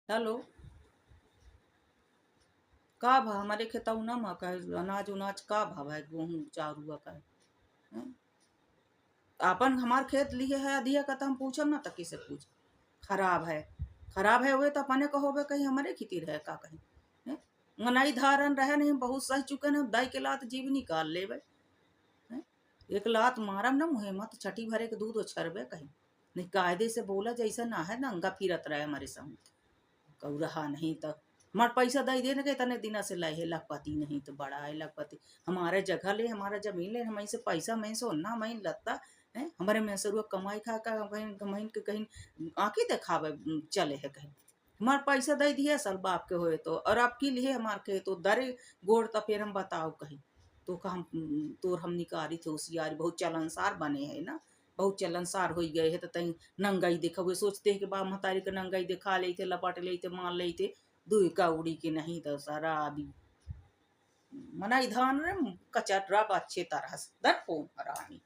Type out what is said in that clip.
Hello. का भा हमारे खेतऊ न मा का अनाज उनाज का भाव है गेहूं चारुआ का है? आपन हमार खेत लिए है अधिया का तो हम पूछम ना तकी से पूछ खराब है। खराब है हुए तो अपने कहोगे कहीं हमारे खेती रहे का कहीं है? मनाई धारन रहे नहीं बहुत सह चुके न दाई के लात जीव निकाल लेवे हैं? एक लात मारम ना मुहे मत छठी भरे के दूध छरबे कहीं नहीं कायदे से बोला जैसा ना है नंगा फिरत रहे हमारे सामने कहू रहा नहीं तो हमार पैसा दई दे के तने दिना से लहे लखपति नहीं तो बड़ा है लखपति हमारे जगह ले हमारा जमीन ले हम से पैसा मैं से ना मैं लगता है हमारे में से रुआ कमाई खा का कहीं कमाई के कहीं आंखी दिखावे चले है कहीं हमार पैसा दे दिया साल बाप के होए तो और आपकी लिए हमार के तो दरे गोड़ तो फिर हम बताओ कहीं तो का हम तोर हम निकारी थे होशियारी बहुत चलनसार बने है ना बहुत चलनसार हो गए है तो तई नंगाई देखा हुए सोचते हैं कि बा महतारी के नंगाई दिखा लेते लपट लेते मान लेते दुई का उड़ी के नहीं तो सारा अभी मना धान रे कचरा अच्छे तरह से दर फोन हरामी